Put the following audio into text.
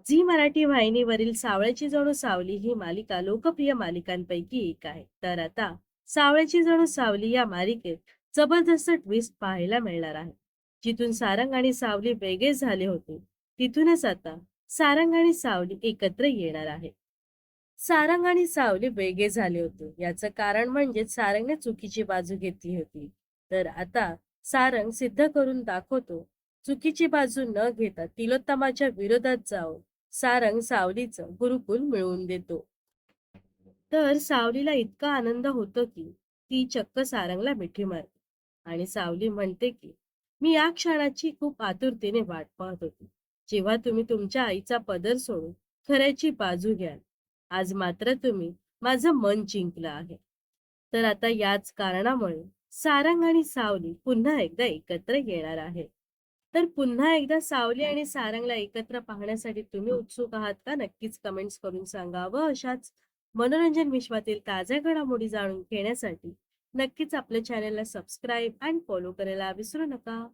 Zee Marathi वाहिनीवरील सावळ्याची जणू सावली ही मालिका लोकप्रिय मालिकांपैकी एक आहे. तर आता सावळ्याची जणू सावली या मालिकेत जबरदस्त ट्विस्ट पाहायला मिळणार आहे. जिथून सारंग आणि सावली वेगळे झाले होते, तिथूनच आता सारंग आणि सावली एकत्र येणार आहे. सारंग आणि सावली वेगळे झाले होते याचं कारण म्हणजे सारंगने चुकीची बाजू घेतली होती. तर आता सारंग सिद्ध करून दाखवतो. चुकीची बाजू न घेता तिलोत्तमाच्या विरोधात जाऊन सारंग सावलीचं गुरुकुल मिळवून देतो. तर सावलीला इतका आनंद होतो की ती चक्क सारंगला मिठी मारते आणि सावली म्हणते की मी या क्षणाची खूप आतुरतेने वाट पाहत होती, जेव्हा तुम्ही तुमच्या आईचा पदर सोडून खऱ्याची बाजू घ्याल. आज मात्र तुम्ही माझं मन जिंकलं आहे. तर आता याच कारणामुळे सारंग आणि सावली पुन्हा एकदा एकत्र येणार आहे. तर पुन्हा एकदा सावली आणि सारंगला एकत्र पाहण्यासाठी तुम्ही उत्सुक आहात का? नक्कीच कमेंट्स करून सांगा व अशाच मनोरंजन विश्वातील ताज्या घडामोडी जाणून घेण्यासाठी नक्कीच आपल्या चॅनलला सबस्क्राईब आणि फॉलो करायला विसरू नका.